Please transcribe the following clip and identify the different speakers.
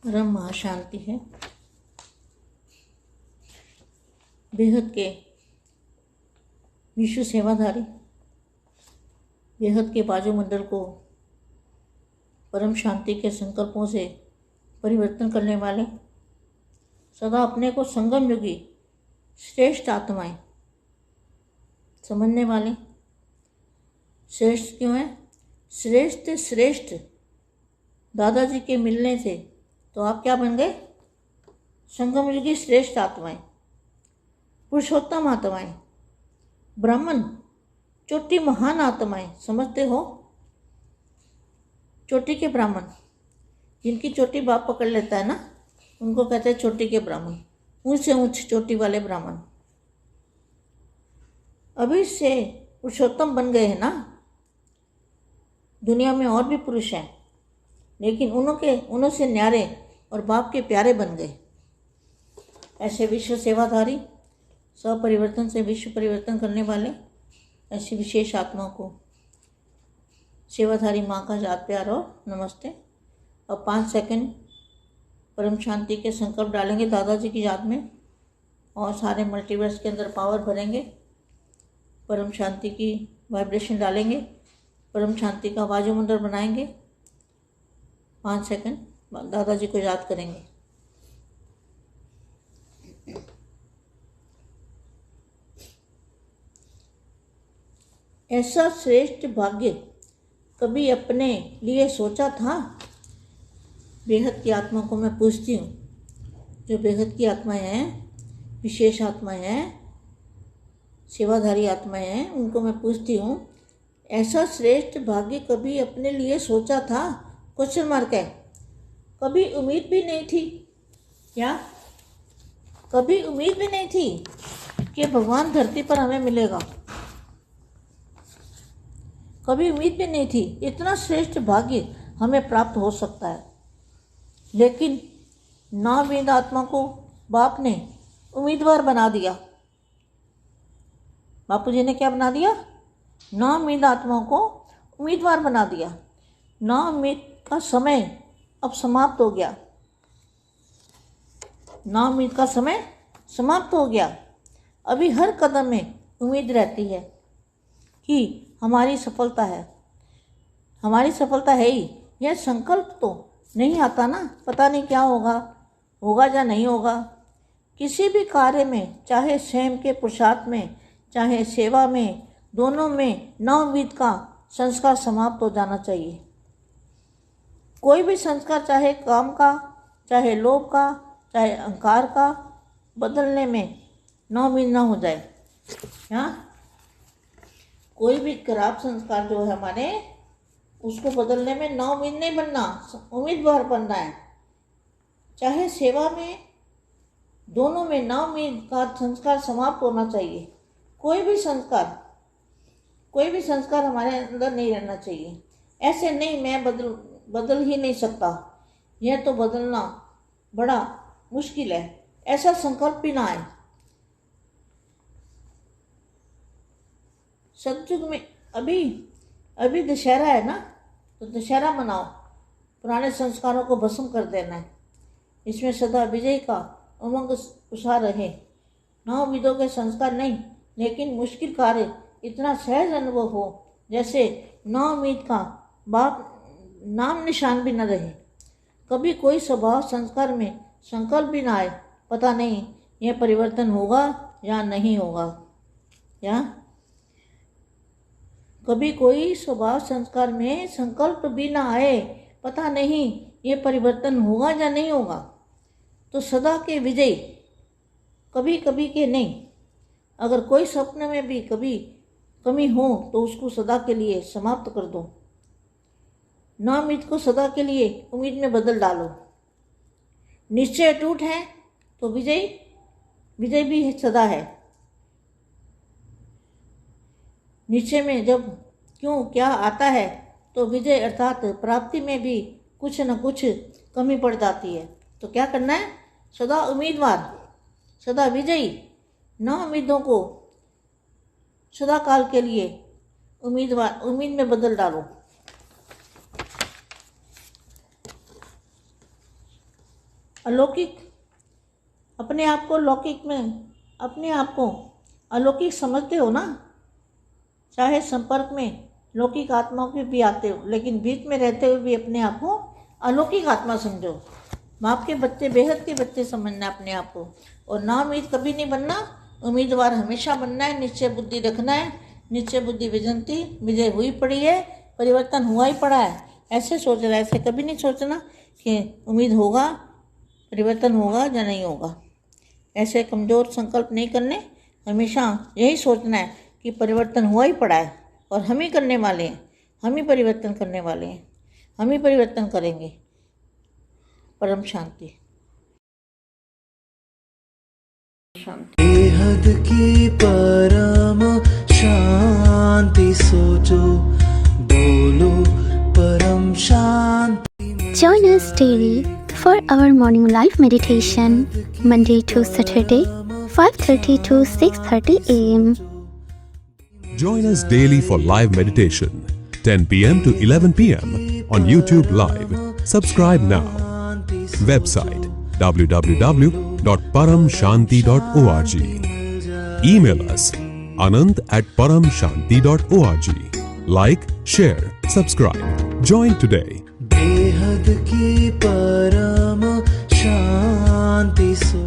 Speaker 1: परम महाशांति है। बेहद के विश्व सेवाधारी, बेहद के वायुमंडल को परम शांति के संकल्पों से परिवर्तन करने वाले, सदा अपने को संगम युगी श्रेष्ठ आत्माएं समझने वाले। श्रेष्ठ क्यों है? श्रेष्ठ दादाजी के मिलने से तो आप क्या बन गए? संगम युगी श्रेष्ठ आत्माएं, पुरुषोत्तम आत्माएं, ब्राह्मण, चोटी महान आत्माएं। समझते हो? चोटी के ब्राह्मण, जिनकी चोटी बाप पकड़ लेता है ना, उनको कहते हैं चोटी के ब्राह्मण, ऊंच से ऊंच चोटी वाले ब्राह्मण। अभी से पुरुषोत्तम बन गए हैं ना। दुनिया में और भी पुरुष हैं, लेकिन उन्हों से न्यारे और बाप के प्यारे बन गए। ऐसे विश्व सेवाधारी, स्वपरिवर्तन से विश्व परिवर्तन करने वाले ऐसी विशेष आत्माओं को सेवाधारी माँ का याद प्यार और नमस्ते। अब 5 सेकंड परम शांति के संकल्प डालेंगे दादाजी की याद में और सारे मल्टीवर्स के अंदर पावर भरेंगे। परम शांति की वाइब्रेशन डालेंगे, परम शांति का वायुमंडल बनाएंगे। 5 सेकंड दादाजी को याद करेंगे। ऐसा श्रेष्ठ भाग्य कभी अपने लिए सोचा था? बेहद की आत्मा को मैं पूछती हूँ, जो बेहद की आत्माएं हैं, विशेष आत्माएं हैं, सेवाधारी आत्माएं हैं, उनको मैं पूछती हूँ, ऐसा श्रेष्ठ भाग्य कभी अपने लिए सोचा था? क्वेश्चन मार्क है। कभी उम्मीद भी नहीं थी क्या? कभी उम्मीद भी नहीं थी कि भगवान धरती पर हमें मिलेगा? कभी उम्मीद भी नहीं थी इतना श्रेष्ठ भाग्य हमें प्राप्त हो सकता है। लेकिन नाउमीद आत्मा को बाप ने उम्मीदवार बना दिया। बापू जी ने क्या बना दिया? नाउमीद आत्माओं को उम्मीदवार बना दिया। नाउमीद का समय अब समाप्त हो गया। नाउमीद का समय समाप्त हो गया। अभी हर कदम में उम्मीद रहती है कि हमारी सफलता है, हमारी सफलता है ही। यह संकल्प तो नहीं आता ना, पता नहीं क्या होगा, होगा या नहीं होगा। किसी भी कार्य में, चाहे स्वयं के पुरुषार्थ में, चाहे सेवा में, दोनों में नाउमीद का संस्कार समाप्त हो जाना चाहिए। कोई भी संस्कार, चाहे काम का, चाहे लोभ का, चाहे अहंकार का, बदलने में नाउमीद ना हो जाए। हाँ, कोई भी खराब संस्कार जो है हमारे, उसको बदलने में नाउमीद नहीं बनना, उम्मीदवार बनना है। चाहे सेवा में, दोनों में नाउमीद का संस्कार समाप्त होना चाहिए। कोई भी संस्कार हमारे अंदर नहीं रहना चाहिए। ऐसे नहीं, मैं बदल ही नहीं सकता, यह तो बदलना बड़ा मुश्किल है, ऐसा संकल्प भी ना आए। सतयुग में अभी दशहरा है ना, तो दशहरा मनाओ। पुराने संस्कारों को भस्म कर देना है। इसमें सदा विजय का उमंग उछाल रहे। नाउमीदों के संस्कार नहीं, लेकिन मुश्किल कार्य इतना सहज अनुभव हो जैसे नाउमीद का बाप नाम निशान भी न रहे। कभी कोई स्वभाव संस्कार में संकल्प भी ना आए, पता नहीं यह परिवर्तन होगा या नहीं होगा। या कभी कोई स्वभाव संस्कार में संकल्प भी ना आए, पता नहीं ये परिवर्तन होगा या नहीं होगा, तो सदा के विजय, कभी कभी के नहीं। अगर कोई स्वप्न में भी कभी कमी हो तो उसको सदा के लिए समाप्त कर दो। नाउमीद को सदा के लिए उम्मीद में बदल डालो। निश्चय अटूट है तो विजय भी सदा है। निश्चय में जब क्यों क्या आता है तो विजय अर्थात प्राप्ति में भी कुछ न कुछ कमी पड़ जाती है। तो क्या करना है? सदा उम्मीदवार, सदा विजयी। नाउमीदों को सदा काल के लिए उम्मीद में बदल डालो। अलौकिक अपने आप को लौकिक में अपने आप को अलौकिक समझते हो ना। चाहे संपर्क में लौकिक आत्माओं के भी आते हो, लेकिन बीच में रहते हुए भी अपने आप को अलौकिक आत्मा समझो। बाप के बच्चे, बेहद के बच्चे समझना अपने आप को, और ना उम्मीद कभी नहीं बनना, उम्मीदवार हमेशा बनना है। निश्चय बुद्धि रखना है। निश्चय बुद्धि विजंती, विजय हुई पड़ी है, परिवर्तन हुआ ही पड़ा है, ऐसे सोच रहा है। ऐसे कभी नहीं सोचना कि उम्मीद होगा, परिवर्तन होगा या नहीं होगा। ऐसे कमज़ोर संकल्प नहीं करने, हमेशा यही सोचना है कि परिवर्तन हुआ ही पड़ा है और हम ही करने वाले हैं, हम ही परिवर्तन करने वाले हैं, हम ही परिवर्तन करेंगे। परम शांति।
Speaker 2: बेहद की परम शांति सोचो, बोलो परम शांति।
Speaker 3: Join us daily for our morning live meditation, Monday to Saturday, 5:30 to 6:30 a.m.
Speaker 4: Join us daily for live meditation, 10 p.m. to 11 p.m. on YouTube Live. Subscribe now. Website www.paramshanti.org. Email us anant@paramshanti.org. Like, share, subscribe. Join today.
Speaker 2: बेहद की परम शांति सो